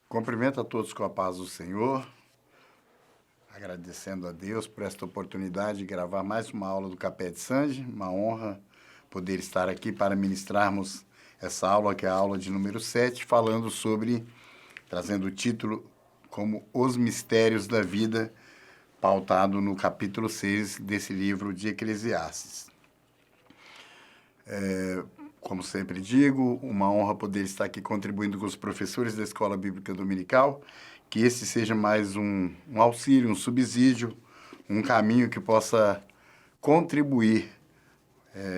Cumprimento a todos com a paz do Senhor, agradecendo a Deus por esta oportunidade de gravar mais uma aula do Capé de Sanji. Uma honra poder estar aqui para ministrarmos essa aula, que é a aula de número 7, trazendo o título como Os Mistérios da Vida, pautado no capítulo 6 desse livro de Eclesiastes. Como sempre digo, uma honra poder estar aqui contribuindo com os professores da Escola Bíblica Dominical, que esse seja mais um auxílio, um subsídio, um caminho que possa contribuir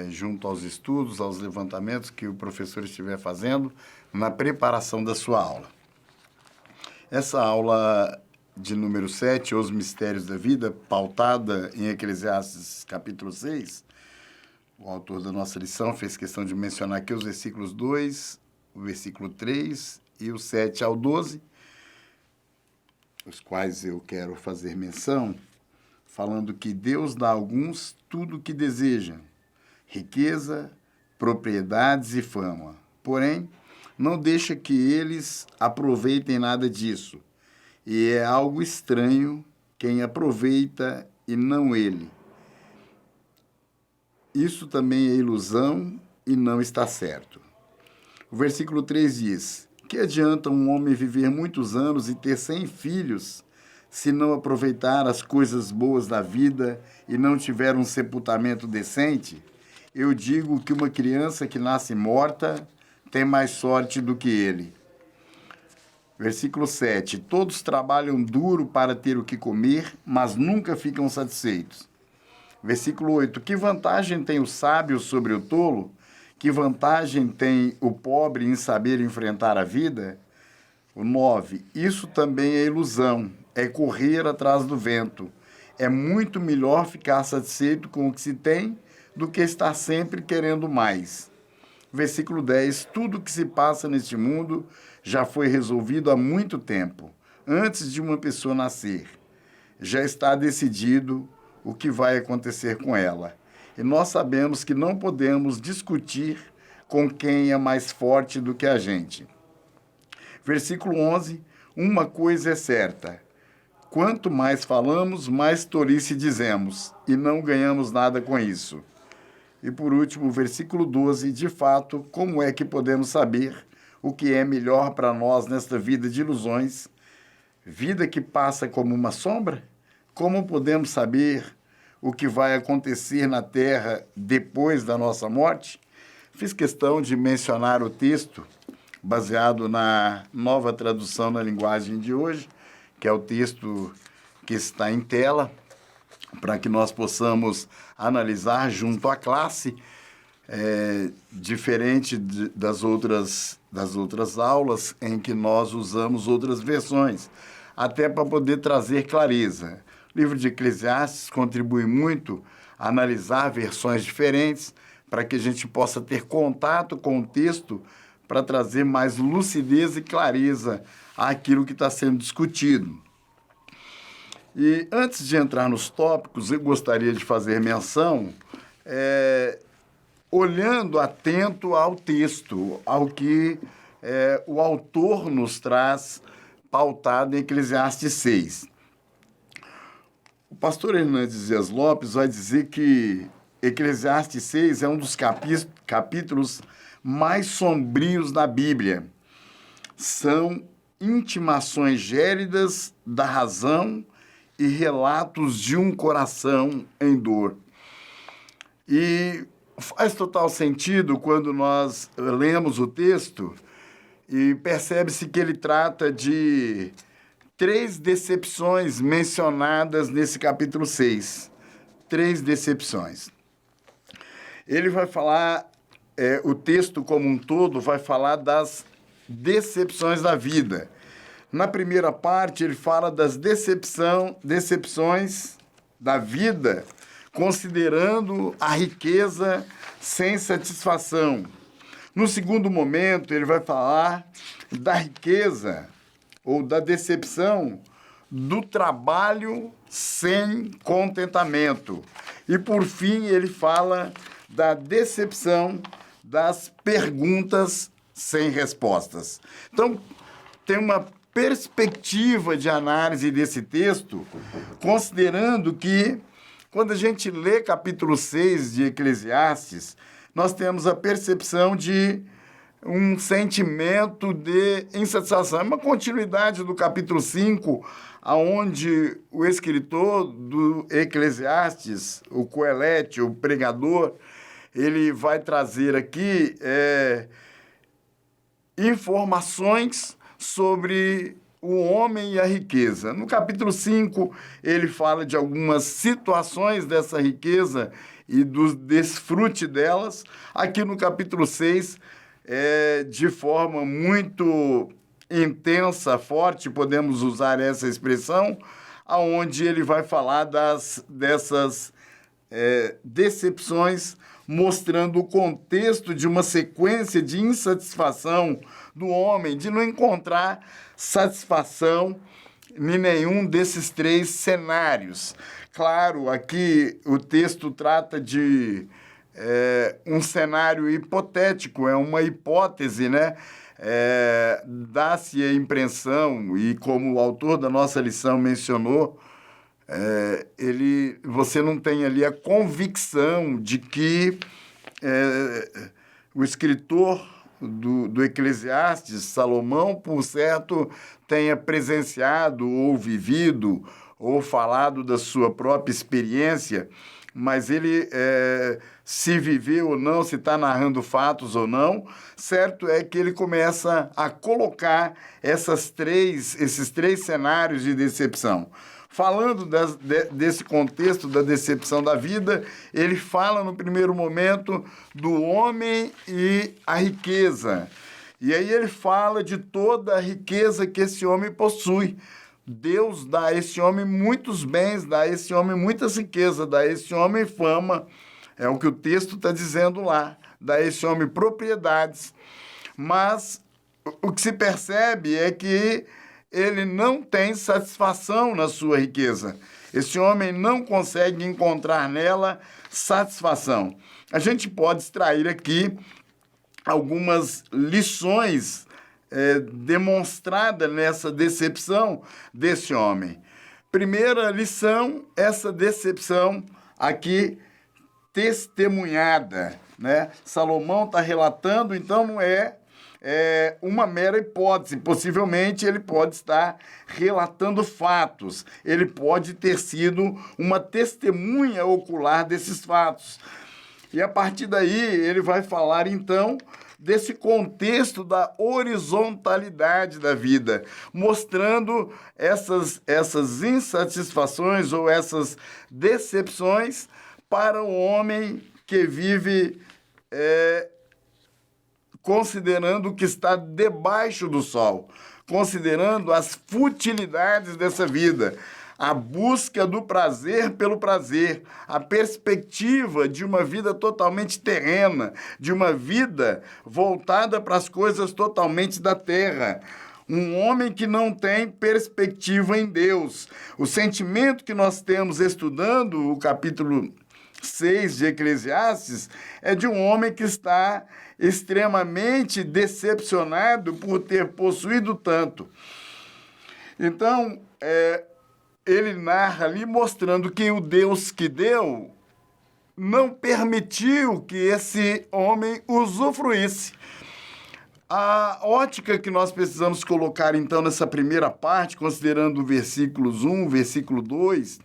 junto aos estudos, aos levantamentos que o professor estiver fazendo na preparação da sua aula. Essa aula de número 7, Os Mistérios da Vida, pautada em Eclesiastes capítulo 6, o autor da nossa lição fez questão de mencionar aqui os versículos 2, o versículo 3 e o 7 ao 12, os quais eu quero fazer menção, falando que Deus dá a alguns tudo o que desejam, riqueza, propriedades e fama. Porém, não deixa que eles aproveitem nada disso. E é algo estranho quem aproveita e não ele. Isso também é ilusão e não está certo. O versículo 3 diz: que adianta um homem viver muitos anos e ter 100 filhos, se não aproveitar as coisas boas da vida e não tiver um sepultamento decente? Eu digo que uma criança que nasce morta tem mais sorte do que ele. Versículo 7. Todos trabalham duro para ter o que comer, mas nunca ficam satisfeitos. Versículo 8. Que vantagem tem o sábio sobre o tolo? Que vantagem tem o pobre em saber enfrentar a vida? O 9. Isso também é ilusão, é correr atrás do vento. É muito melhor ficar satisfeito com o que se tem do que estar sempre querendo mais. Versículo 10. Tudo que se passa neste mundo já foi resolvido há muito tempo, antes de uma pessoa nascer. Já está decidido o que vai acontecer com ela. E nós sabemos que não podemos discutir com quem é mais forte do que a gente. Versículo 11. Uma coisa é certa. Quanto mais falamos, mais tolice dizemos, e não ganhamos nada com isso. E por último, versículo 12. De fato, como é que podemos saber o que é melhor para nós nesta vida de ilusões? Vida que passa como uma sombra? Como podemos saber o que vai acontecer na terra depois da nossa morte? Fiz questão de mencionar o texto baseado na Nova Tradução na Linguagem de hoje, que é o texto que está em tela, para que nós possamos analisar junto à classe, diferente das outras aulas em que nós usamos outras versões, até para poder trazer clareza. O livro de Eclesiastes contribui muito a analisar versões diferentes para que a gente possa ter contato com o texto para trazer mais lucidez e clareza àquilo que está sendo discutido. E antes de entrar nos tópicos, eu gostaria de fazer menção, olhando atento ao texto, ao que o autor nos traz pautado em Eclesiastes 6. O pastor Hernandes Dias Lopes vai dizer que Eclesiastes 6 é um dos capítulos mais sombrios da Bíblia. São intimações gélidas da razão e relatos de um coração em dor. E faz total sentido quando nós lemos o texto e percebe-se que ele trata de 3 decepções mencionadas nesse capítulo 6. 3 decepções. Ele vai falar, o texto como um todo vai falar das decepções da vida. Na primeira parte, ele fala das decepções da vida, considerando a riqueza sem satisfação. No segundo momento, ele vai falar da riqueza ou da decepção do trabalho sem contentamento. E, por fim, ele fala da decepção das perguntas sem respostas. Então, tem uma perspectiva de análise desse texto, considerando que, quando a gente lê capítulo 6 de Eclesiastes, nós temos a percepção de um sentimento de insatisfação. É uma continuidade do capítulo 5, onde o escritor do Eclesiastes, o Coelete, o pregador, ele vai trazer aqui informações sobre o homem e a riqueza. No capítulo 5, ele fala de algumas situações dessa riqueza e do desfrute delas. Aqui no capítulo 6, de forma muito intensa, forte, podemos usar essa expressão, aonde ele vai falar dessas decepções, mostrando o contexto de uma sequência de insatisfação do homem, de não encontrar satisfação em nenhum desses 3 cenários. Claro, aqui o texto trata de um cenário hipotético, é uma hipótese, né? Dá-se a impressão, e como o autor da nossa lição mencionou, você não tem ali a convicção de que o escritor do Eclesiastes, Salomão, por certo, tenha presenciado ou vivido ou falado da sua própria experiência, mas ele, se viveu ou não, se está narrando fatos ou não, certo é que ele começa a colocar esses três cenários de decepção. Falando desse contexto da decepção da vida, ele fala no primeiro momento do homem e a riqueza. E aí ele fala de toda a riqueza que esse homem possui. Deus dá a esse homem muitos bens, dá a esse homem muitas riquezas, dá a esse homem fama. É o que o texto está dizendo lá. Dá a esse homem propriedades. Mas o que se percebe é que ele não tem satisfação na sua riqueza. Esse homem não consegue encontrar nela satisfação. A gente pode extrair aqui algumas lições demonstradas nessa decepção desse homem. Primeira lição, essa decepção aqui testemunhada, né? Salomão está relatando, então não é uma mera hipótese. Possivelmente ele pode estar relatando fatos. Ele pode ter sido uma testemunha ocular desses fatos. E a partir daí ele vai falar então desse contexto da horizontalidade da vida, mostrando essas insatisfações ou essas decepções para o homem que vive considerando que está debaixo do sol, considerando as futilidades dessa vida, a busca do prazer pelo prazer, a perspectiva de uma vida totalmente terrena, de uma vida voltada para as coisas totalmente da terra. Um homem que não tem perspectiva em Deus. O sentimento que nós temos estudando o capítulo 6 de Eclesiastes é de um homem que está extremamente decepcionado por ter possuído tanto. Então, ele narra ali mostrando que o Deus que deu não permitiu que esse homem usufruísse. A ótica que nós precisamos colocar, então, nessa primeira parte, considerando versículos 1, versículo 2,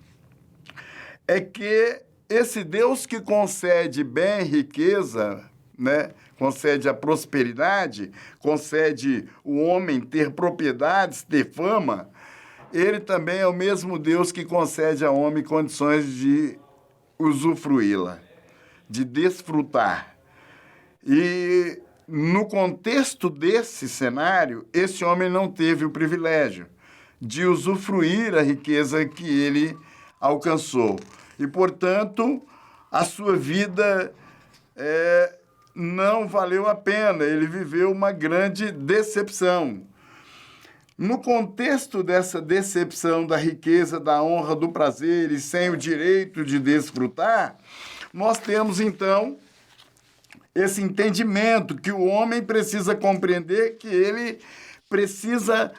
é que esse Deus que concede bem e riqueza, né, concede a prosperidade, concede o homem ter propriedades, ter fama, ele também é o mesmo Deus que concede ao homem condições de usufruí-la, de desfrutar. E no contexto desse cenário, esse homem não teve o privilégio de usufruir a riqueza que ele alcançou. E, portanto, a sua vida não valeu a pena. Ele viveu uma grande decepção. No contexto dessa decepção da riqueza, da honra, do prazer e sem o direito de desfrutar, nós temos, então, esse entendimento que o homem precisa compreender que ele precisa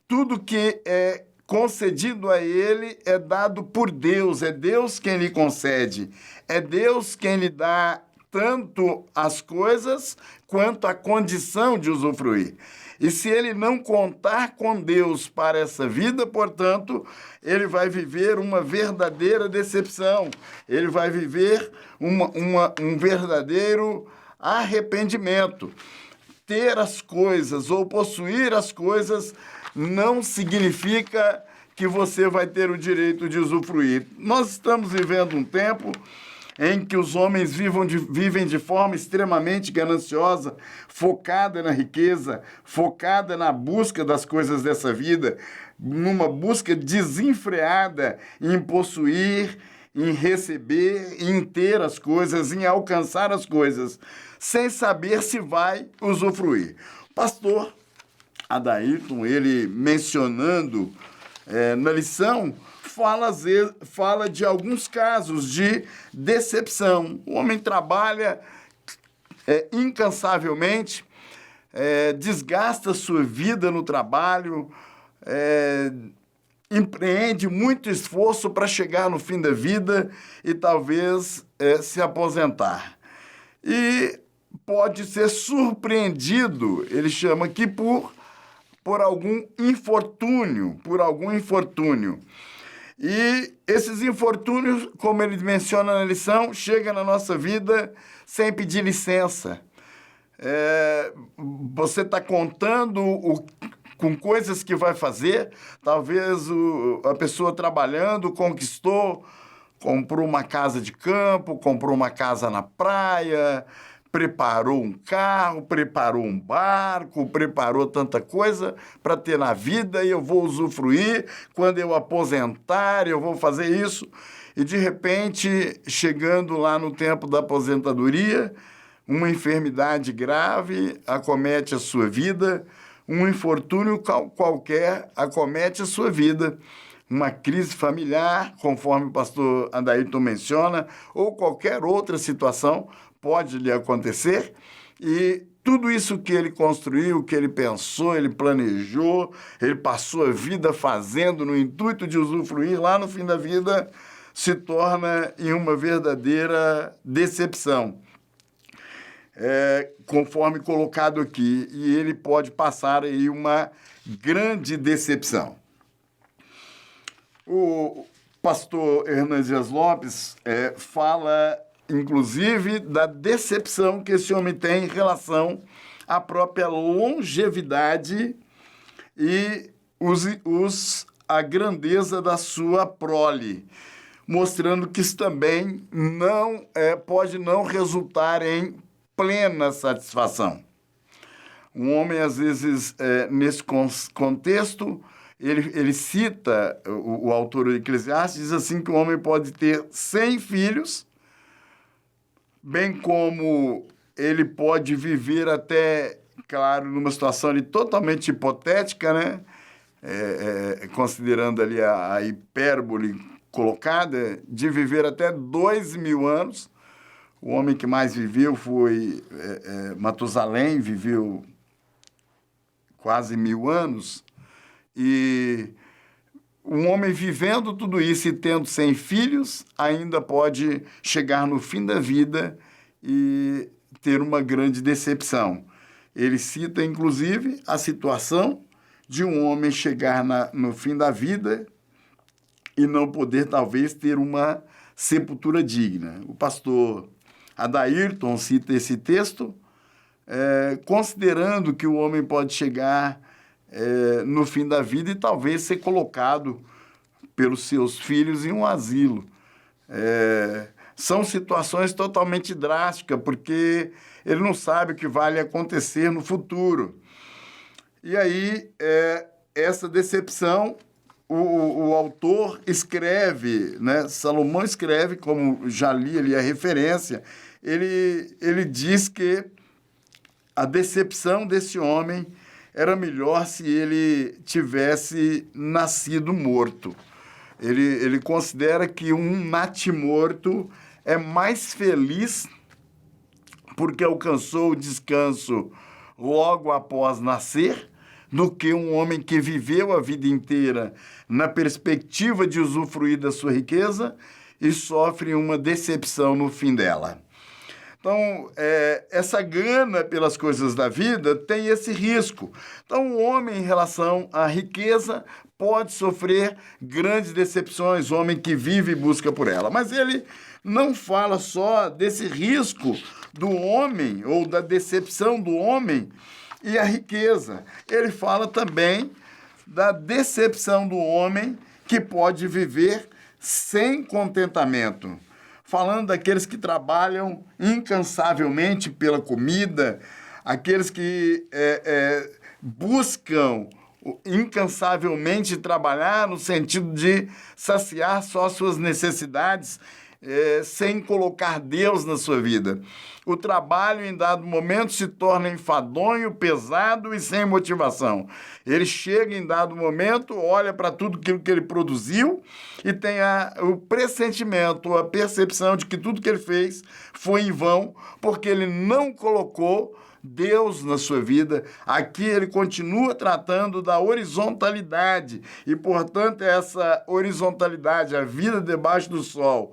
tudo que é concedido a ele é dado por Deus, é Deus quem lhe concede, é Deus quem lhe dá tanto as coisas quanto a condição de usufruir. E se ele não contar com Deus para essa vida, portanto, ele vai viver uma verdadeira decepção, ele vai viver um verdadeiro arrependimento. Ter as coisas ou possuir as coisas não significa que você vai ter o direito de usufruir. Nós estamos vivendo um tempo em que os homens vivem de forma extremamente gananciosa, focada na riqueza, focada na busca das coisas dessa vida, numa busca desenfreada em possuir, em receber, em ter as coisas, em alcançar as coisas, sem saber se vai usufruir. Pastor Adairton, ele mencionando na lição, fala de alguns casos de decepção. O homem trabalha incansavelmente, desgasta sua vida no trabalho, empreende muito esforço para chegar no fim da vida e talvez se aposentar. E pode ser surpreendido, ele chama aqui, por algum infortúnio, E esses infortúnios, como ele menciona na lição, chegam na nossa vida sem pedir licença. Você está contando com coisas que vai fazer, talvez a pessoa trabalhando comprou uma casa de campo, comprou uma casa na praia, preparou um carro, preparou um barco, preparou tanta coisa para ter na vida e eu vou usufruir, quando eu aposentar, eu vou fazer isso. E, de repente, chegando lá no tempo da aposentadoria, uma enfermidade grave acomete a sua vida, um infortúnio qualquer acomete a sua vida, uma crise familiar, conforme o pastor Adairton menciona, ou qualquer outra situação pode lhe acontecer, e tudo isso que ele construiu, que ele pensou, ele planejou, ele passou a vida fazendo no intuito de usufruir, lá no fim da vida se torna em uma verdadeira decepção, conforme colocado aqui, e ele pode passar aí uma grande decepção. O pastor Hernandes Dias Lopes fala, inclusive, da decepção que esse homem tem em relação à própria longevidade e a grandeza da sua prole, mostrando que isso também pode não resultar em plena satisfação. Um homem, às vezes, nesse contexto, ele cita, o autor do Eclesiastes, diz assim que o homem pode ter 100 filhos, bem como ele pode viver até, claro, numa situação ali totalmente hipotética, né? Considerando ali a hipérbole colocada, de viver até 2.000 anos. O homem que mais viveu foi Matusalém, viveu quase 1.000 anos. E um homem vivendo tudo isso e tendo 100 filhos, ainda pode chegar no fim da vida e ter uma grande decepção. Ele cita, inclusive, a situação de um homem chegar no fim da vida e não poder, talvez, ter uma sepultura digna. O pastor Adairton cita esse texto, considerando que o homem pode chegar no fim da vida e talvez ser colocado pelos seus filhos em um asilo. São situações totalmente drásticas, porque ele não sabe o que vai acontecer no futuro. E aí, essa decepção, o autor escreve, né? Salomão escreve, como já li ali a referência, ele diz que a decepção desse homem era melhor se ele tivesse nascido morto. Ele considera que um natimorto é mais feliz porque alcançou o descanso logo após nascer do que um homem que viveu a vida inteira na perspectiva de usufruir da sua riqueza e sofre uma decepção no fim dela. Então, essa gana pelas coisas da vida tem esse risco. Então, o homem, em relação à riqueza, pode sofrer grandes decepções, o homem que vive e busca por ela. Mas ele não fala só desse risco do homem ou da decepção do homem e a riqueza. Ele fala também da decepção do homem que pode viver sem contentamento. Falando daqueles que trabalham incansavelmente pela comida, aqueles que buscam incansavelmente trabalhar no sentido de saciar só suas necessidades, sem colocar Deus na sua vida. O trabalho, em dado momento, se torna enfadonho, pesado e sem motivação. Ele chega em dado momento, olha para tudo aquilo que ele produziu e tem o pressentimento, a percepção de que tudo que ele fez foi em vão, porque ele não colocou Deus na sua vida. Aqui ele continua tratando da horizontalidade e, portanto, essa horizontalidade, a vida debaixo do sol,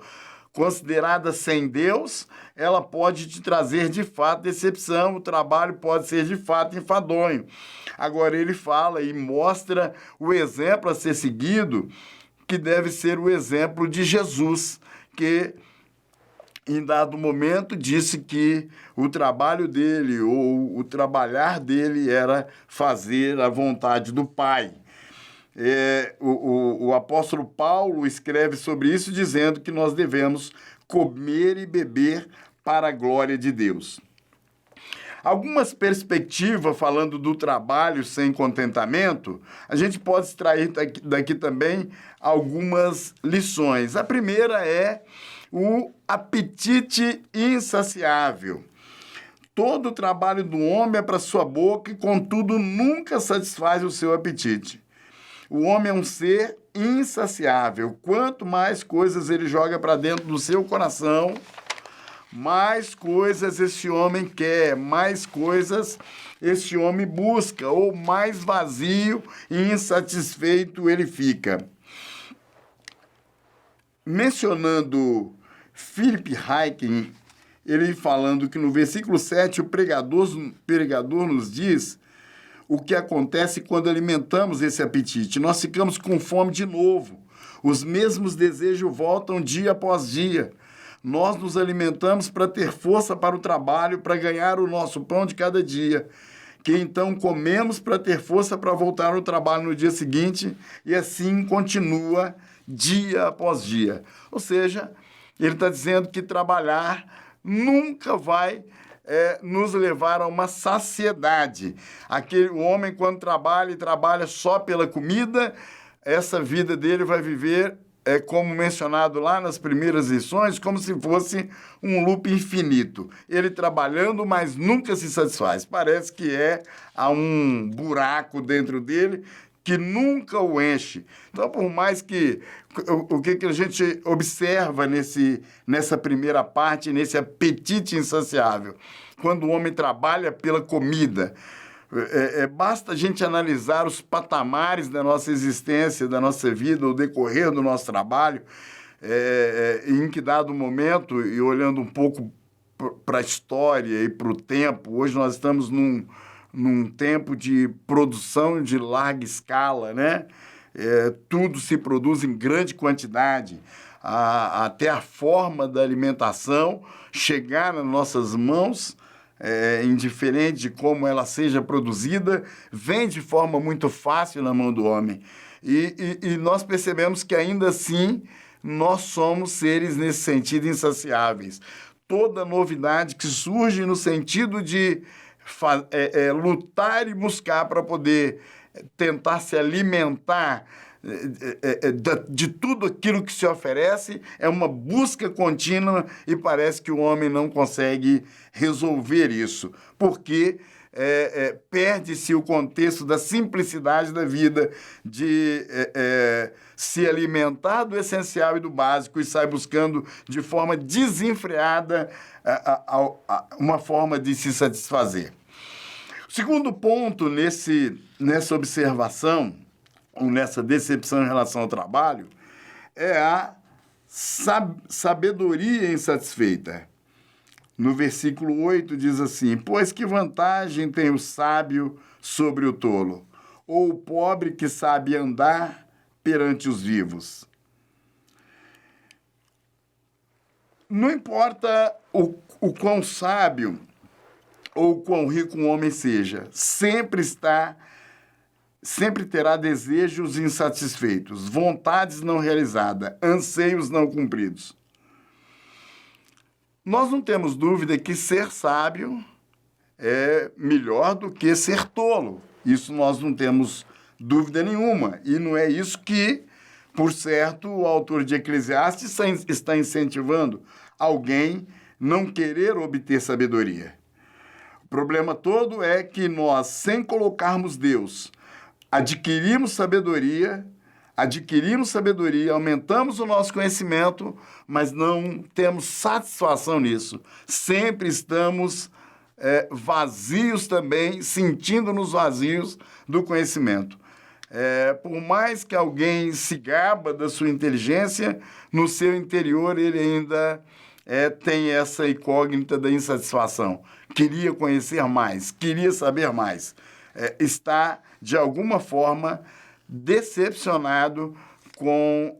considerada sem Deus, ela pode te trazer de fato decepção, o trabalho pode ser de fato enfadonho. Agora ele fala e mostra o exemplo a ser seguido, que deve ser o exemplo de Jesus, que em dado momento disse que o trabalho dele ou o trabalhar dele era fazer a vontade do Pai. O apóstolo Paulo escreve sobre isso dizendo que nós devemos comer e beber para a glória de Deus. Algumas perspectivas falando do trabalho sem contentamento, a gente pode extrair daqui também algumas lições. A primeira é o apetite insaciável. Todo o trabalho do homem é para sua boca e, contudo, nunca satisfaz o seu apetite. O homem é um ser insaciável. Quanto mais coisas ele joga para dentro do seu coração, mais coisas esse homem quer, mais coisas esse homem busca, ou mais vazio e insatisfeito ele fica. Mencionando Philip Ryken, ele falando que no versículo 7 o pregador nos diz o que acontece quando alimentamos esse apetite. Nós ficamos com fome de novo. Os mesmos desejos voltam dia após dia. Nós nos alimentamos para ter força para o trabalho, para ganhar o nosso pão de cada dia, que então comemos para ter força para voltar ao trabalho no dia seguinte, e assim continua dia após dia. Ou seja, ele está dizendo que trabalhar nunca vai nos levar a uma saciedade. O homem, quando trabalha só pela comida, essa vida dele vai viver, como mencionado lá nas primeiras lições, como se fosse um loop infinito. Ele trabalhando, mas nunca se satisfaz. Parece que há um buraco dentro dele que nunca o enche. Então, por mais que... O que a gente observa nessa primeira parte, nesse apetite insaciável? Quando o homem trabalha pela comida, basta a gente analisar os patamares da nossa existência, da nossa vida, o decorrer do nosso trabalho, em que dado momento, e olhando um pouco para a história e para o tempo, hoje nós estamos num tempo de produção de larga escala, né? Tudo se produz em grande quantidade, até a forma da alimentação chegar nas nossas mãos, indiferente de como ela seja produzida, vem de forma muito fácil na mão do homem. E nós percebemos que ainda assim nós somos seres nesse sentido insaciáveis. Toda novidade que surge no sentido de lutar e buscar para poder tentar se alimentar de tudo aquilo que se oferece, é uma busca contínua e parece que o homem não consegue resolver isso, porque perde-se o contexto da simplicidade da vida, de se alimentar do essencial e do básico e sai buscando de forma desenfreada uma forma de se satisfazer. Segundo ponto nessa observação, ou nessa decepção em relação ao trabalho, é a sabedoria insatisfeita. No versículo 8 diz assim: pois que vantagem tem o sábio sobre o tolo, ou o pobre que sabe andar perante os vivos? Não importa o quão sábio ou quão rico um homem seja, sempre terá desejos insatisfeitos, vontades não realizadas, anseios não cumpridos. Nós não temos dúvida que ser sábio é melhor do que ser tolo. Isso nós não temos dúvida nenhuma. E não é isso que, por certo, o autor de Eclesiastes está incentivando alguém não querer obter sabedoria. O problema todo é que nós, sem colocarmos Deus, adquirimos sabedoria, aumentamos o nosso conhecimento, mas não temos satisfação nisso. Sempre estamos vazios também, sentindo-nos vazios do conhecimento. Por mais que alguém se gaba da sua inteligência, no seu interior ele ainda tem essa incógnita da insatisfação. Queria conhecer mais, queria saber mais. Está, de alguma forma, decepcionado com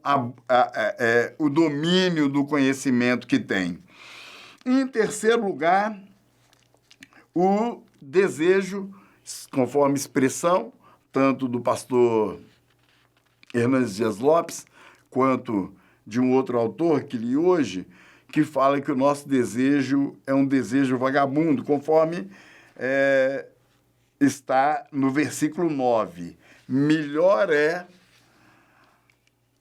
o domínio do conhecimento que tem. Em terceiro lugar, o desejo, conforme expressão, tanto do pastor Hernandes Dias Lopes, quanto de um outro autor que li hoje, que fala que o nosso desejo é um desejo vagabundo, conforme está no versículo 9. Melhor é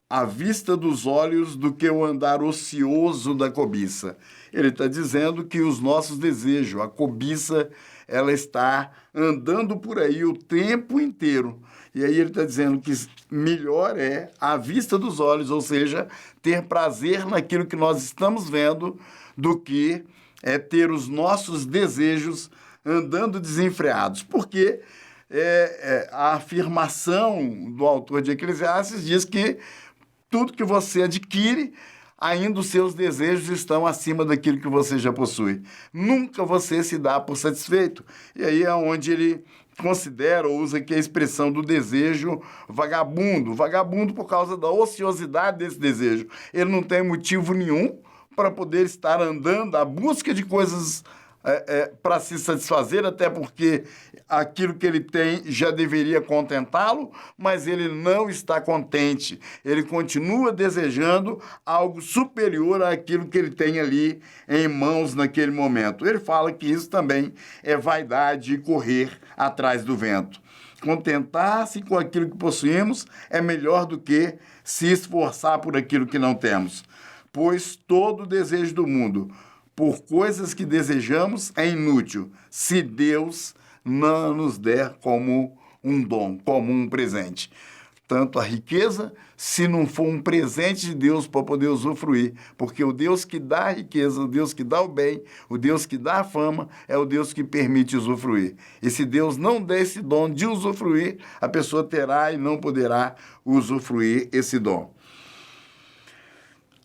a vista dos olhos do que o andar ocioso da cobiça. Ele está dizendo que os nossos desejos, a cobiça, ela está andando por aí o tempo inteiro. E aí ele está dizendo que melhor é a vista dos olhos, ou seja, ter prazer naquilo que nós estamos vendo, do que ter os nossos desejos andando desenfreados. Porque a afirmação do autor de Eclesiastes diz que tudo que você adquire, ainda os seus desejos estão acima daquilo que você já possui. Nunca você se dá por satisfeito. E aí é onde ele considera ou usa aqui a expressão do desejo vagabundo. Vagabundo por causa da ociosidade desse desejo. Ele não tem motivo nenhum para poder estar andando à busca de coisas para se satisfazer, até porque aquilo que ele tem já deveria contentá-lo, mas ele não está contente. Ele continua desejando algo superior àquilo que ele tem ali em mãos naquele momento. Ele fala que isso também é vaidade e correr atrás do vento. Contentar-se com aquilo que possuímos é melhor do que se esforçar por aquilo que não temos. Pois todo o desejo do mundo por coisas que desejamos é inútil, se Deus não nos der como um dom, como um presente. Tanto a riqueza, se não for um presente de Deus para poder usufruir, porque o Deus que dá a riqueza, o Deus que dá o bem, o Deus que dá a fama, é o Deus que permite usufruir. E se Deus não der esse dom de usufruir, a pessoa terá e não poderá usufruir esse dom.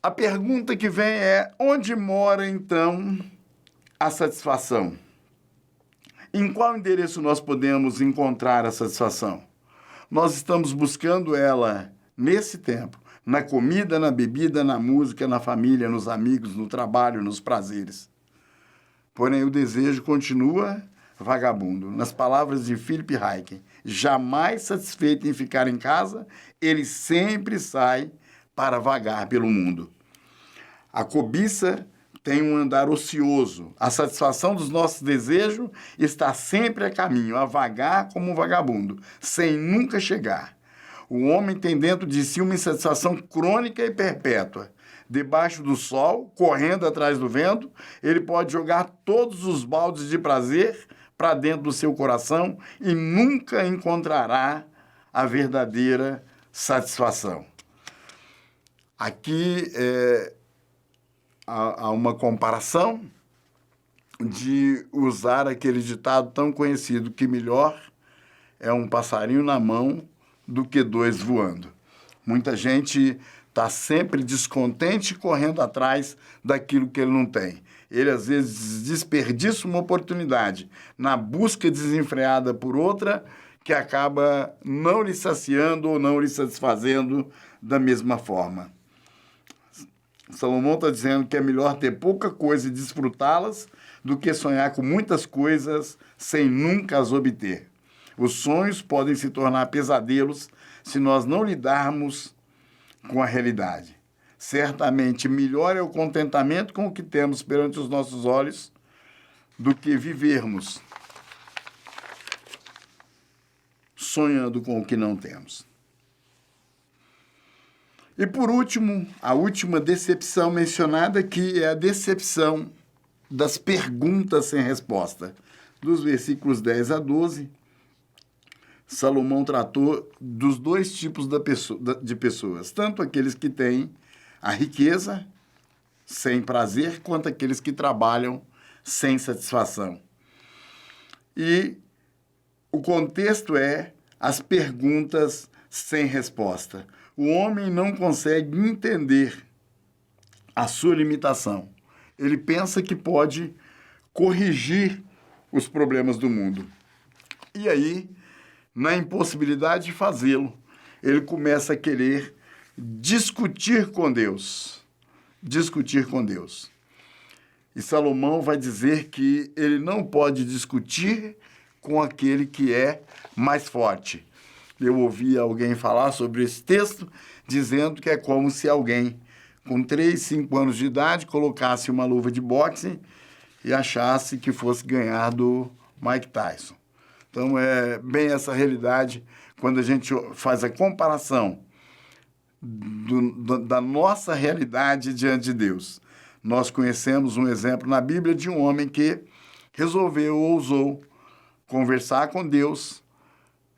A pergunta que vem é: onde mora, então, a satisfação? Em qual endereço nós podemos encontrar a satisfação? Nós estamos buscando ela nesse tempo, na comida, na bebida, na música, na família, nos amigos, no trabalho, nos prazeres. Porém, o desejo continua vagabundo. Nas palavras de Philip Ryken, jamais satisfeito em ficar em casa, ele sempre sai para vagar pelo mundo. A cobiça tem um andar ocioso. A satisfação dos nossos desejos está sempre a caminho, a vagar como um vagabundo, sem nunca chegar. O homem tem dentro de si uma insatisfação crônica e perpétua. Debaixo do sol, correndo atrás do vento, ele pode jogar todos os baldes de prazer para dentro do seu coração e nunca encontrará a verdadeira satisfação. Aqui há uma comparação de usar aquele ditado tão conhecido que melhor é um passarinho na mão do que dois voando. Muita gente está sempre descontente correndo atrás daquilo que ele não tem. Ele, às vezes, desperdiça uma oportunidade na busca desenfreada por outra que acaba não lhe saciando ou não lhe satisfazendo da mesma forma. Salomão está dizendo que é melhor ter pouca coisa e desfrutá-las do que sonhar com muitas coisas sem nunca as obter. Os sonhos podem se tornar pesadelos se nós não lidarmos com a realidade. Certamente, melhor é o contentamento com o que temos perante os nossos olhos do que vivermos sonhando com o que não temos. E, por último, a última decepção mencionada aqui é a decepção das perguntas sem resposta. Dos versículos 10 a 12, Salomão tratou dos dois tipos de pessoas, tanto aqueles que têm a riqueza sem prazer, quanto aqueles que trabalham sem satisfação. E o contexto é as perguntas sem resposta. O homem não consegue entender a sua limitação. Ele pensa que pode corrigir os problemas do mundo. E aí, na impossibilidade de fazê-lo, ele começa a querer discutir com Deus. Discutir com Deus. E Salomão vai dizer que ele não pode discutir com aquele que é mais forte. Eu ouvi alguém falar sobre esse texto, dizendo que é como se alguém com 3, 5 anos de idade colocasse uma luva de boxe e achasse que fosse ganhar do Mike Tyson. Então, é bem essa realidade quando a gente faz a comparação da nossa realidade diante de Deus. Nós conhecemos um exemplo na Bíblia de um homem que resolveu, ousou conversar com Deus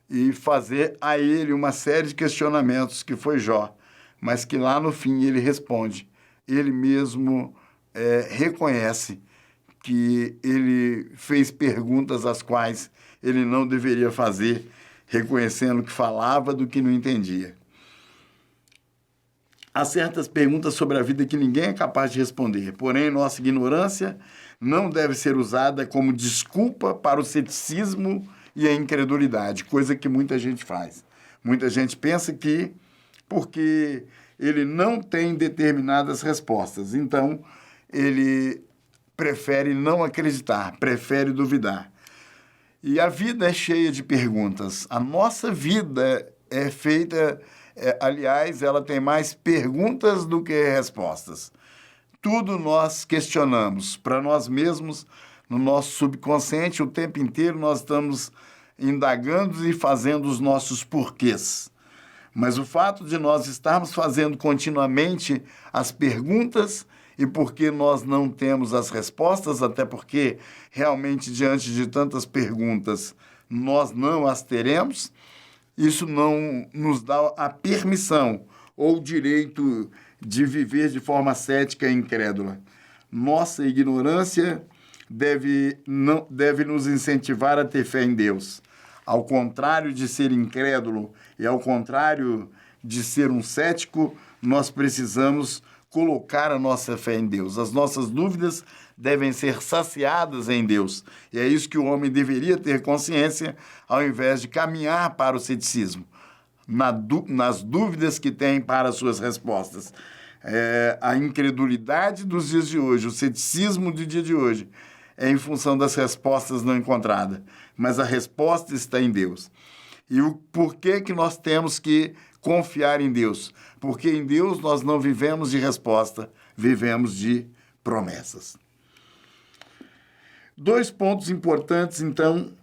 e fazer a ele uma série de questionamentos, que foi Jó, mas que lá no fim ele responde. Ele mesmo reconhece que ele fez perguntas às quais ele não deveria fazer, reconhecendo que falava do que não entendia. Há certas perguntas sobre a vida que ninguém é capaz de responder, porém nossa ignorância não deve ser usada como desculpa para o ceticismo e a incredulidade, coisa que muita gente faz. Muita gente pensa que, porque ele não tem determinadas respostas, então ele prefere não acreditar, prefere duvidar. E a vida é cheia de perguntas. A nossa vida é feita, aliás, ela tem mais perguntas do que respostas. Tudo nós questionamos para nós mesmos, no nosso subconsciente, o tempo inteiro nós estamos indagando e fazendo os nossos porquês. Mas o fato de nós estarmos fazendo continuamente as perguntas e porque nós não temos as respostas, até porque realmente diante de tantas perguntas nós não as teremos, isso não nos dá a permissão ou o direito de viver de forma cética e incrédula. Nossa ignorância deve nos incentivar a ter fé em Deus. Ao contrário de ser incrédulo e ao contrário de ser um cético, nós precisamos colocar a nossa fé em Deus. As nossas dúvidas devem ser saciadas em Deus. E é isso que o homem deveria ter consciência, ao invés de caminhar para o ceticismo, nas dúvidas que tem para as suas respostas. A incredulidade dos dias de hoje, o ceticismo do dia de hoje, é em função das respostas não encontradas. Mas a resposta está em Deus. E o porquê que nós temos que confiar em Deus? Porque em Deus nós não vivemos de resposta, vivemos de promessas. 2 pontos importantes, então,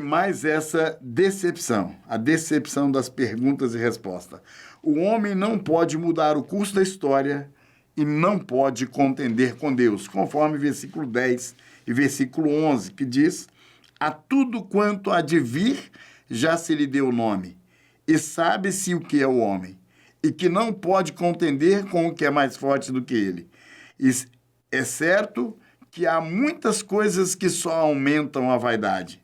mais essa decepção, a decepção das perguntas e respostas. O homem não pode mudar o curso da história e não pode contender com Deus, conforme versículo 10 e versículo 11, que diz: a tudo quanto há de vir já se lhe deu nome, e sabe-se o que é o homem, e que não pode contender com o que é mais forte do que ele. É certo que há muitas coisas que só aumentam a vaidade,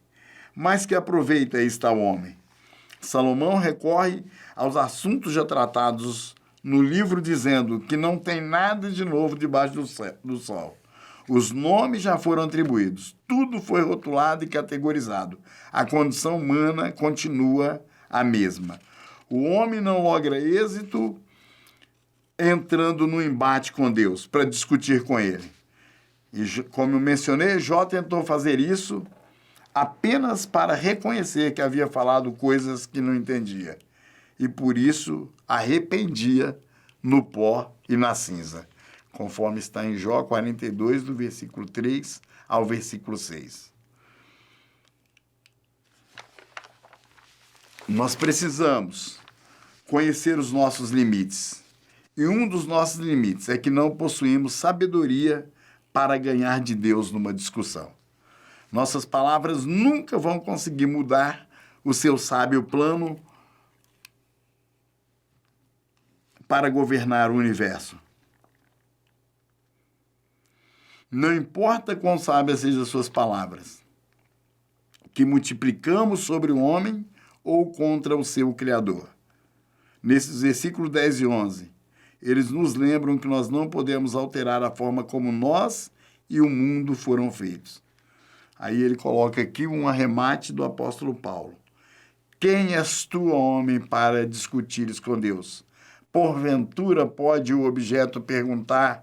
mas que aproveita está o homem. Salomão recorre aos assuntos já tratados no livro, dizendo que não tem nada de novo debaixo do sol. Os nomes já foram atribuídos, tudo foi rotulado e categorizado. A condição humana continua a mesma. O homem não logra êxito entrando no embate com Deus para discutir com ele. E, como eu mencionei, Jó tentou fazer isso apenas para reconhecer que havia falado coisas que não entendia. E por isso arrependia no pó e na cinza, conforme está em Jó 42, do versículo 3 ao versículo 6. Nós precisamos conhecer os nossos limites. E um dos nossos limites é que não possuímos sabedoria para ganhar de Deus numa discussão. Nossas palavras nunca vão conseguir mudar o seu sábio plano para governar o universo. Não importa quão sábias sejam as suas palavras, que multiplicamos sobre o homem ou contra o seu Criador. Nesses versículos 10 e 11, eles nos lembram que nós não podemos alterar a forma como nós e o mundo foram feitos. Aí ele coloca aqui um arremate do apóstolo Paulo. Quem és tu, homem, para discutires com Deus? Porventura pode o objeto perguntar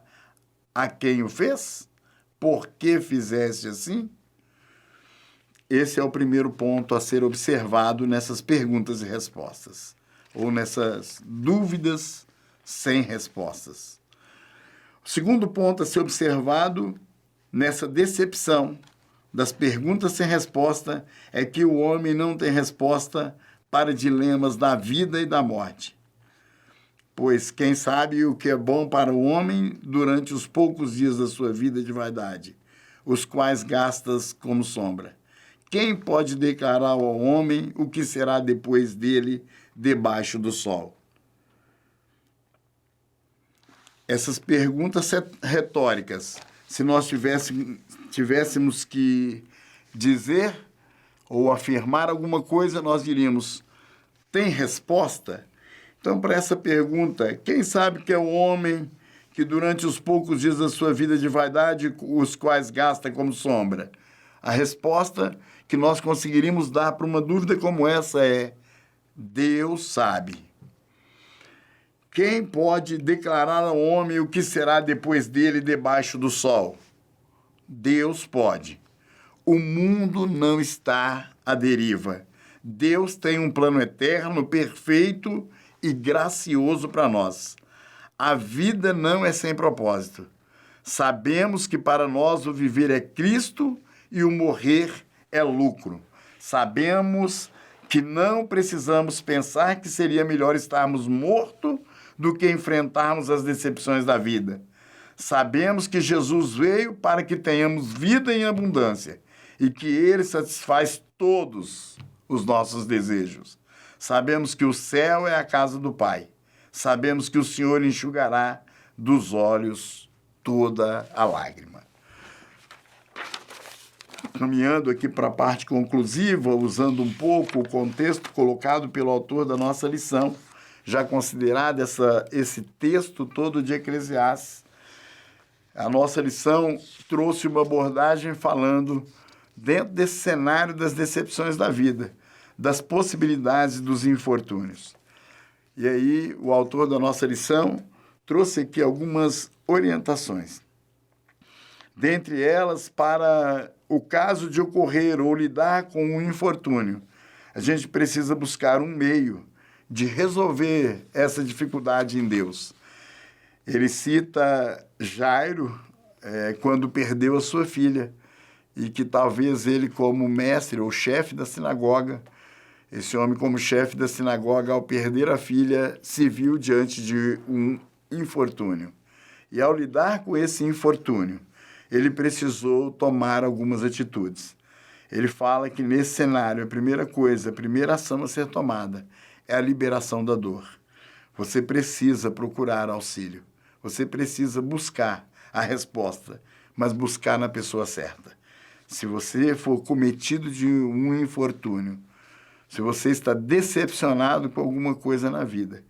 a quem o fez? Por que fizeste assim? Esse é o primeiro ponto a ser observado nessas perguntas e respostas, ou nessas dúvidas sem respostas. O segundo ponto a ser observado nessa decepção das perguntas sem resposta é que o homem não tem resposta para dilemas da vida e da morte. Pois quem sabe o que é bom para o homem durante os poucos dias da sua vida de vaidade, os quais gastas como sombra? Quem pode declarar ao homem o que será depois dele debaixo do sol? Essas perguntas retóricas, se nós tivéssemos que dizer ou afirmar alguma coisa, nós diríamos, tem resposta? Então, para essa pergunta, quem sabe que é o homem que durante os poucos dias da sua vida de vaidade, os quais gasta como sombra? A resposta que nós conseguiríamos dar para uma dúvida como essa é: Deus sabe. Quem pode declarar ao homem o que será depois dele debaixo do sol? Deus pode. O mundo não está à deriva. Deus tem um plano eterno, perfeito e gracioso para nós. A vida não é sem propósito. Sabemos que para nós o viver é Cristo e o morrer é lucro. Sabemos que não precisamos pensar que seria melhor estarmos mortos do que enfrentarmos as decepções da vida. Sabemos que Jesus veio para que tenhamos vida em abundância e que Ele satisfaz todos os nossos desejos. Sabemos que o céu é a casa do Pai. Sabemos que o Senhor enxugará dos olhos toda a lágrima. Caminhando aqui para a parte conclusiva, usando um pouco o contexto colocado pelo autor da nossa lição, já considerado esse texto todo de Eclesiastes, a nossa lição trouxe uma abordagem falando dentro desse cenário das decepções da vida, das possibilidades dos infortúnios. E aí o autor da nossa lição trouxe aqui algumas orientações. Dentre elas, para o caso de ocorrer ou lidar com um infortúnio, a gente precisa buscar um meio de resolver essa dificuldade em Deus. Ele cita Jairo, quando perdeu a sua filha, e que talvez ele, como mestre ou chefe da sinagoga, esse homem como chefe da sinagoga, ao perder a filha, se viu diante de um infortúnio. E ao lidar com esse infortúnio, ele precisou tomar algumas atitudes. Ele fala que nesse cenário, a primeira ação a ser tomada é a liberação da dor. Você precisa procurar auxílio. Você precisa buscar a resposta, mas buscar na pessoa certa. Se você for cometido de um infortúnio, se você está decepcionado com alguma coisa na vida,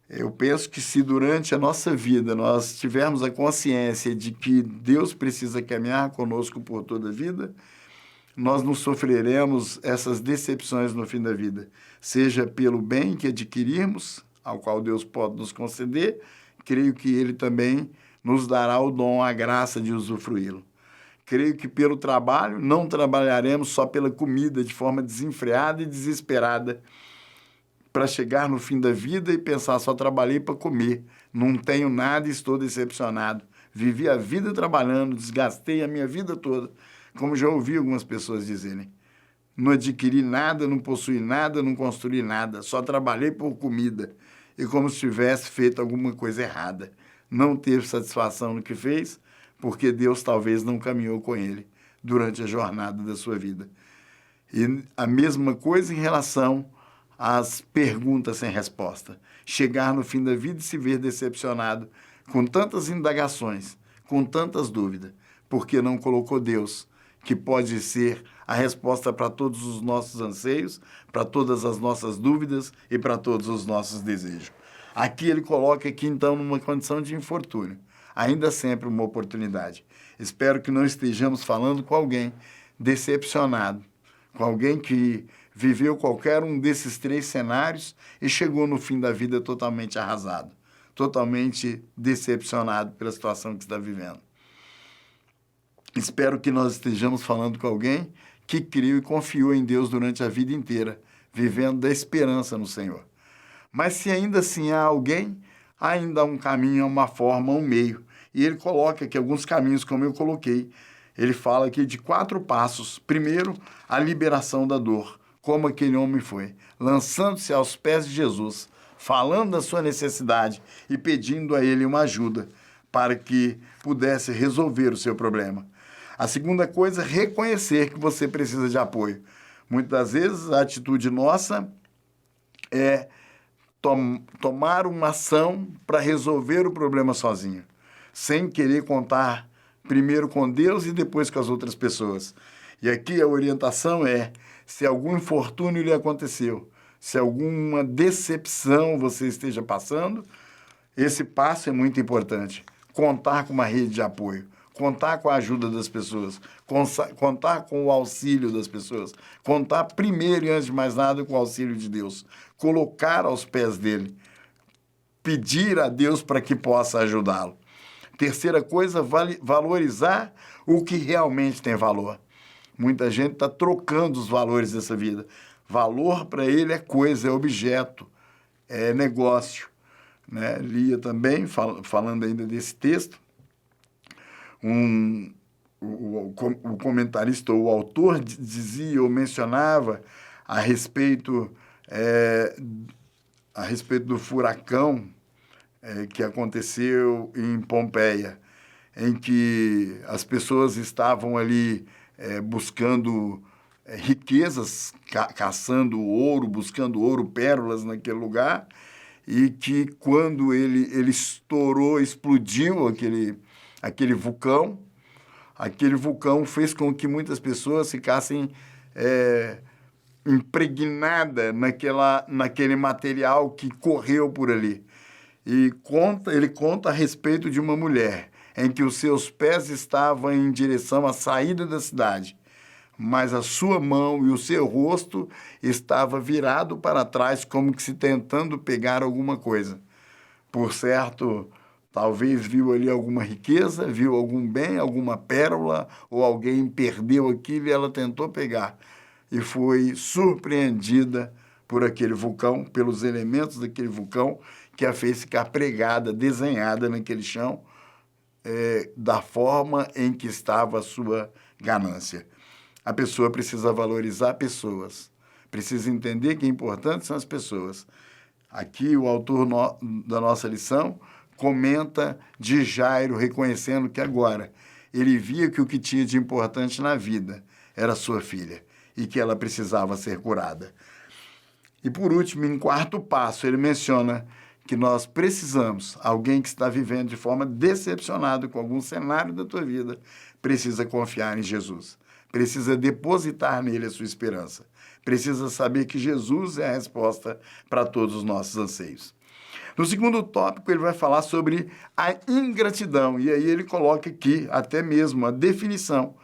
eu penso que se durante a nossa vida nós tivermos a consciência de que Deus precisa caminhar conosco por toda a vida, nós não sofreremos essas decepções no fim da vida, seja pelo bem que adquirirmos, ao qual Deus pode nos conceder, creio que Ele também nos dará o dom, a graça de usufruí-lo. Creio que pelo trabalho, não trabalharemos só pela comida de forma desenfreada e desesperada, para chegar no fim da vida e pensar, só trabalhei para comer, não tenho nada e estou decepcionado. Vivi a vida trabalhando, desgastei a minha vida toda, como já ouvi algumas pessoas dizerem. Não adquiri nada, não possuí nada, não construí nada, só trabalhei por comida. E como se tivesse feito alguma coisa errada. Não teve satisfação no que fez, porque Deus talvez não caminhou com ele durante a jornada da sua vida. E a mesma coisa em relação às perguntas sem resposta. Chegar no fim da vida e se ver decepcionado, com tantas indagações, com tantas dúvidas, porque não colocou Deus, que pode ser a resposta para todos os nossos anseios, para todas as nossas dúvidas e para todos os nossos desejos. Aqui ele coloca aqui, então, numa condição de infortúnio. Ainda sempre uma oportunidade. Espero que não estejamos falando com alguém decepcionado, com alguém que viveu qualquer um desses 3 cenários e chegou no fim da vida totalmente arrasado, totalmente decepcionado pela situação que está vivendo. Espero que nós estejamos falando com alguém que criou e confiou em Deus durante a vida inteira, vivendo da esperança no Senhor. Mas se ainda assim há alguém, ainda há um caminho, há uma forma, um meio. E ele coloca aqui alguns caminhos, como eu coloquei. Ele fala aqui de 4 passos. Primeiro, a liberação da dor, como aquele homem foi, lançando-se aos pés de Jesus, falando da sua necessidade e pedindo a ele uma ajuda para que pudesse resolver o seu problema. A segunda coisa, reconhecer que você precisa de apoio. Muitas das vezes, a atitude nossa é tomar uma ação para resolver o problema sozinho, sem querer contar primeiro com Deus e depois com as outras pessoas. E aqui a orientação é, se algum infortúnio lhe aconteceu, se alguma decepção você esteja passando, esse passo é muito importante. Contar com uma rede de apoio, contar com a ajuda das pessoas, contar com o auxílio das pessoas, contar primeiro e antes de mais nada com o auxílio de Deus, colocar aos pés dele, pedir a Deus para que possa ajudá-lo. Terceira coisa, valorizar o que realmente tem valor. Muita gente está trocando os valores dessa vida. Valor para ele é coisa, é objeto, é negócio. Né? Lia também, falando ainda desse texto, o comentarista, o autor dizia ou mencionava a respeito do furacão que aconteceu em Pompeia, em que as pessoas estavam ali buscando riquezas, caçando ouro, buscando ouro, pérolas naquele lugar, e que quando ele estourou, explodiu aquele vulcão fez com que muitas pessoas ficassem impregnadas naquele material que correu por ali. E ele conta a respeito de uma mulher em que os seus pés estavam em direção à saída da cidade, mas a sua mão e o seu rosto estava virado para trás, como que se tentando pegar alguma coisa. Por certo, talvez viu ali alguma riqueza, viu algum bem, alguma pérola, ou alguém perdeu aquilo e ela tentou pegar. E foi surpreendida por aquele vulcão, pelos elementos daquele vulcão, que a fez ficar pregada, desenhada naquele chão, da forma em que estava a sua ganância. A pessoa precisa valorizar pessoas, precisa entender que importantes são as pessoas. Aqui o autor da nossa lição comenta de Jairo, reconhecendo que agora ele via que o que tinha de importante na vida era sua filha e que ela precisava ser curada. E por último, em 4º passo, ele menciona que nós precisamos, alguém que está vivendo de forma decepcionada com algum cenário da tua vida, precisa confiar em Jesus. Precisa depositar nele a sua esperança. Precisa saber que Jesus é a resposta para todos os nossos anseios. No segundo tópico, ele vai falar sobre a ingratidão. E aí ele coloca aqui até mesmo a definição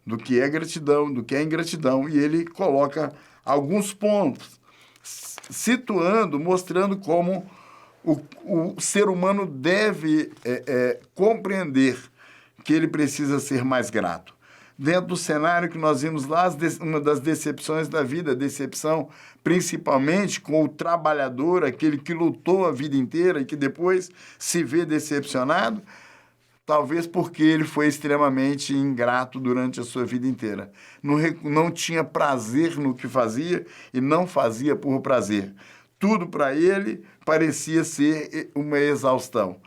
do que é gratidão, do que é ingratidão. E ele coloca alguns pontos, situando, mostrando como o ser humano deve compreender que ele precisa ser mais grato. Dentro do cenário que nós vimos lá, uma das decepções da vida, decepção principalmente com o trabalhador, aquele que lutou a vida inteira e que depois se vê decepcionado, talvez porque ele foi extremamente ingrato durante a sua vida inteira. Não tinha prazer no que fazia e não fazia por prazer. Tudo para ele parecia ser uma exaustão.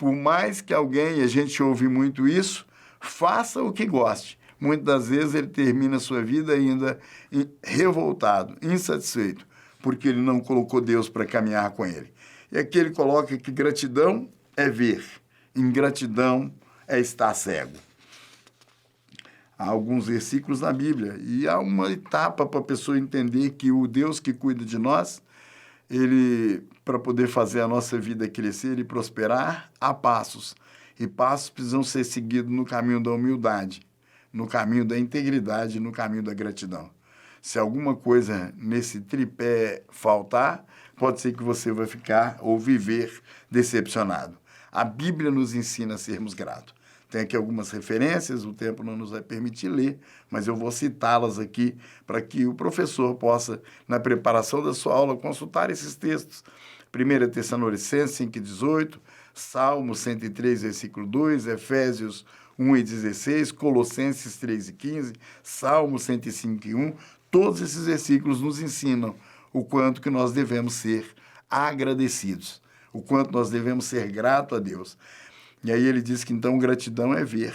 Por mais que alguém, a gente ouve muito isso, faça o que goste. Muitas das vezes ele termina a sua vida ainda revoltado, insatisfeito, porque ele não colocou Deus para caminhar com ele. E aqui ele coloca que gratidão é ver, ingratidão é estar cego. Há alguns versículos na Bíblia e há uma etapa para a pessoa entender que o Deus que cuida de nós, ele, para poder fazer a nossa vida crescer e prosperar, há passos. E passos precisam ser seguidos no caminho da humildade, no caminho da integridade, no caminho da gratidão. Se alguma coisa nesse tripé faltar, pode ser que você vai ficar ou viver decepcionado. A Bíblia nos ensina a sermos gratos. Tem aqui algumas referências, o tempo não nos vai permitir ler, mas eu vou citá-las aqui para que o professor possa, na preparação da sua aula, consultar esses textos. 1 Tessalonicenses 5,18, Salmo 103, versículo 2, Efésios 1,16, Colossenses 3,15, Salmo 105,1, todos esses versículos nos ensinam o quanto que nós devemos ser agradecidos, o quanto nós devemos ser gratos a Deus. E aí ele diz que então gratidão é ver,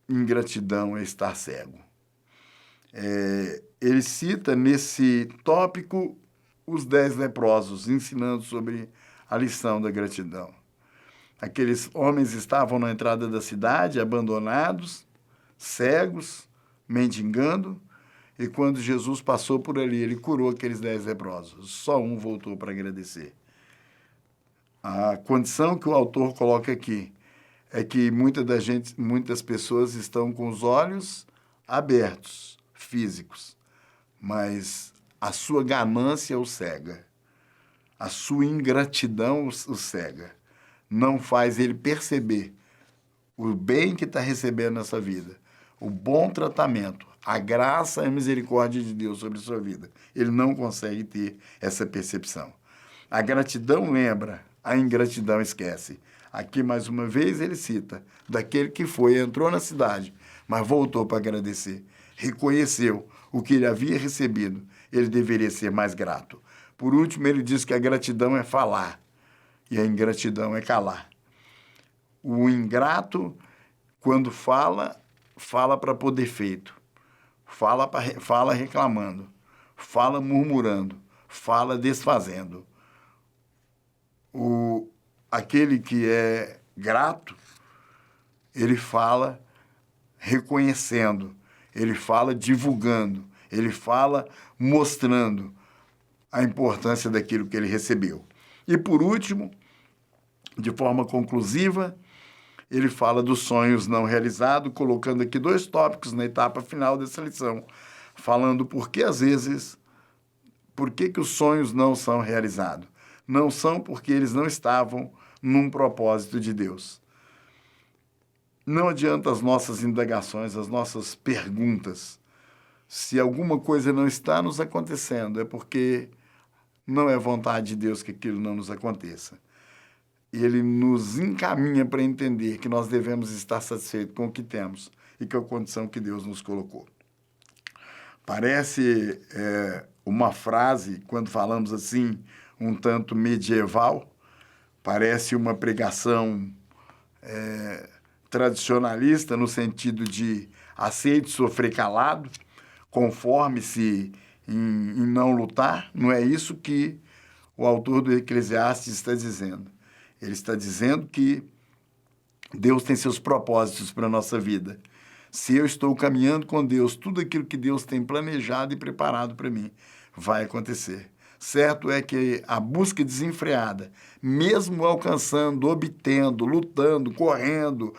ingratidão é estar cego. Ele cita nesse tópico os 10 leprosos, ensinando sobre a lição da gratidão. Aqueles homens estavam na entrada da cidade, abandonados, cegos, mendigando, e quando Jesus passou por ali, ele curou aqueles 10 leprosos. Só um voltou para agradecer. A condição que o autor coloca aqui é que muitas pessoas estão com os olhos abertos, físicos, mas a sua ganância o cega, a sua ingratidão o cega. Não faz ele perceber o bem que está recebendo nessa vida, o bom tratamento, a graça e a misericórdia de Deus sobre a sua vida. Ele não consegue ter essa percepção. A gratidão lembra, a ingratidão esquece. Aqui, mais uma vez, ele cita daquele que entrou na cidade, mas voltou para agradecer. Reconheceu o que ele havia recebido. Ele deveria ser mais grato. Por último, ele diz que a gratidão é falar. E a ingratidão é calar. O ingrato, quando fala para pôr defeito. Fala reclamando. Fala murmurando. Fala desfazendo. Aquele que é grato, ele fala reconhecendo. Ele fala divulgando. Ele fala mostrando a importância daquilo que ele recebeu. E, por último, de forma conclusiva, ele fala dos sonhos não realizados, colocando aqui 2 tópicos na etapa final dessa lição, falando por que os sonhos não são realizados. Não são porque eles não estavam num propósito de Deus. Não adianta as nossas indagações, as nossas perguntas. Se alguma coisa não está nos acontecendo, é porque não é vontade de Deus que aquilo não nos aconteça. Ele nos encaminha para entender que nós devemos estar satisfeitos com o que temos e com a condição que Deus nos colocou. Parece uma frase, quando falamos assim, um tanto medieval, parece uma pregação tradicionalista, no sentido de aceite sofrer calado, conforme-se em não lutar. Não é isso que o autor do Eclesiastes está dizendo? Ele está dizendo que Deus tem seus propósitos para a nossa vida. Se eu estou caminhando com Deus, tudo aquilo que Deus tem planejado e preparado para mim vai acontecer. Certo é que a busca desenfreada, mesmo alcançando, obtendo, lutando, correndo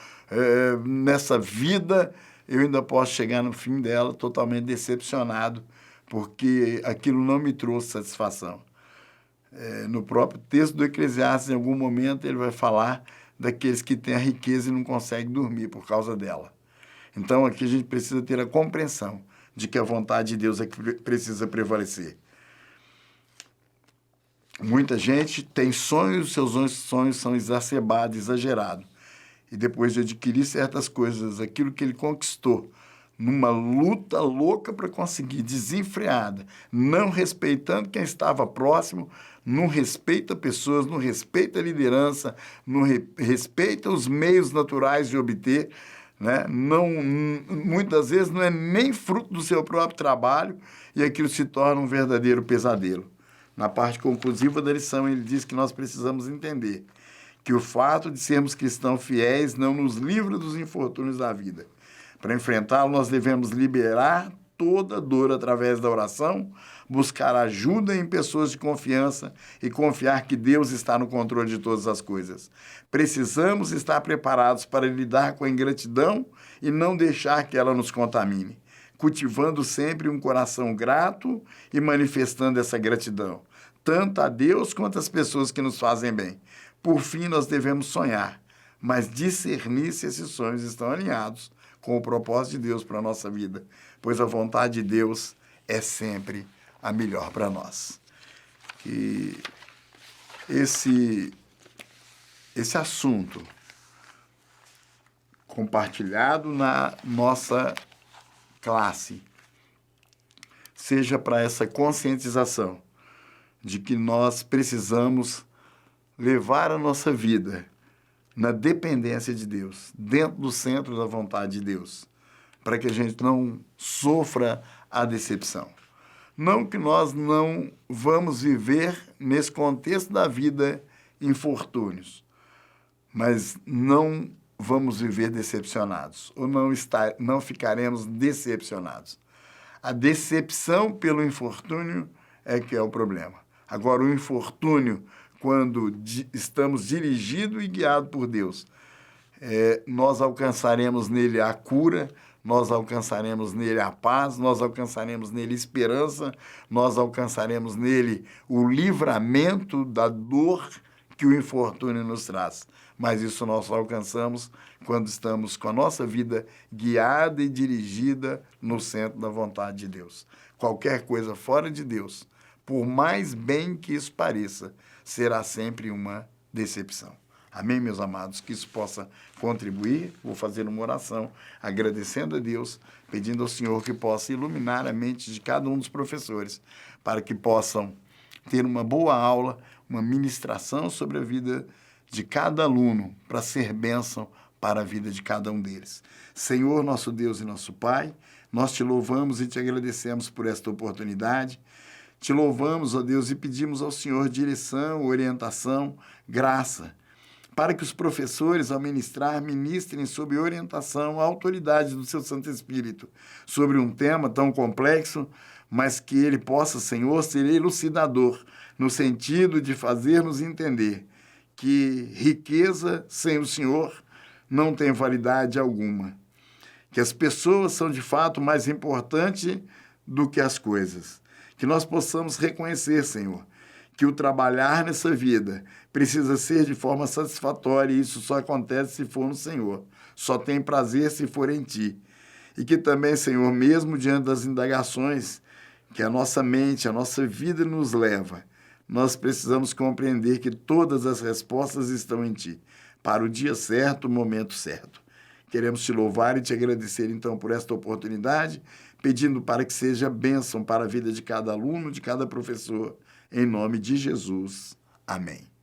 nessa vida, eu ainda posso chegar no fim dela totalmente decepcionado, porque aquilo não me trouxe satisfação. No próprio texto do Eclesiastes, em algum momento, ele vai falar daqueles que têm a riqueza e não conseguem dormir por causa dela. Então, aqui a gente precisa ter a compreensão de que a vontade de Deus é que precisa prevalecer. Muita gente tem sonhos, seus sonhos são exacerbados, exagerados. E depois de adquirir certas coisas, aquilo que ele conquistou, numa luta louca para conseguir, desenfreada, não respeitando quem estava próximo, não respeita pessoas, não respeita a liderança, não respeita os meios naturais de obter, né? Não, muitas vezes não é nem fruto do seu próprio trabalho e aquilo se torna um verdadeiro pesadelo. Na parte conclusiva da lição, ele diz que nós precisamos entender que o fato de sermos cristãos fiéis não nos livra dos infortúnios da vida. Para enfrentá-lo, nós devemos liberar toda dor através da oração, buscar ajuda em pessoas de confiança e confiar que Deus está no controle de todas as coisas. Precisamos estar preparados para lidar com a ingratidão e não deixar que ela nos contamine, cultivando sempre um coração grato e manifestando essa gratidão, tanto a Deus quanto às pessoas que nos fazem bem. Por fim, nós devemos sonhar, mas discernir se esses sonhos estão alinhados com o propósito de Deus para a nossa vida, pois a vontade de Deus é sempre a melhor para nós. E esse assunto compartilhado na nossa classe seja para essa conscientização de que nós precisamos levar a nossa vida na dependência de Deus, dentro do centro da vontade de Deus, para que a gente não sofra a decepção. Não que nós não vamos viver nesse contexto da vida infortúnios, mas não vamos viver decepcionados, ou não ficaremos decepcionados. A decepção pelo infortúnio é que é o problema. Agora, o infortúnio, quando estamos dirigidos e guiados por Deus, nós alcançaremos nele a cura, nós alcançaremos nele a paz, nós alcançaremos nele esperança, nós alcançaremos nele o livramento da dor que o infortúnio nos traz. Mas isso nós alcançamos quando estamos com a nossa vida guiada e dirigida no centro da vontade de Deus. Qualquer coisa fora de Deus, por mais bem que isso pareça, será sempre uma decepção. Amém, meus amados? Que isso possa contribuir. Vou fazer uma oração agradecendo a Deus, pedindo ao Senhor que possa iluminar a mente de cada um dos professores, para que possam ter uma boa aula, uma ministração sobre a vida de cada aluno, para ser bênção para a vida de cada um deles. Senhor, nosso Deus e nosso Pai, nós te louvamos e te agradecemos por esta oportunidade. Te louvamos, ó Deus, e pedimos ao Senhor direção, orientação, graça, para que os professores, ao ministrar, ministrem sob orientação, a autoridade do seu Santo Espírito, sobre um tema tão complexo, mas que ele possa, Senhor, ser elucidador, no sentido de fazer-nos entender que riqueza sem o Senhor não tem validade alguma, que as pessoas são, de fato, mais importantes do que as coisas, que nós possamos reconhecer, Senhor, que o trabalhar nessa vida precisa ser de forma satisfatória e isso só acontece se for no Senhor. Só tem prazer se for em Ti. E que também, Senhor, mesmo diante das indagações que a nossa mente, a nossa vida nos leva, nós precisamos compreender que todas as respostas estão em Ti, para o dia certo, o momento certo. Queremos Te louvar e Te agradecer, então, por esta oportunidade, pedindo para que seja bênção para a vida de cada aluno, de cada professor, em nome de Jesus. Amém.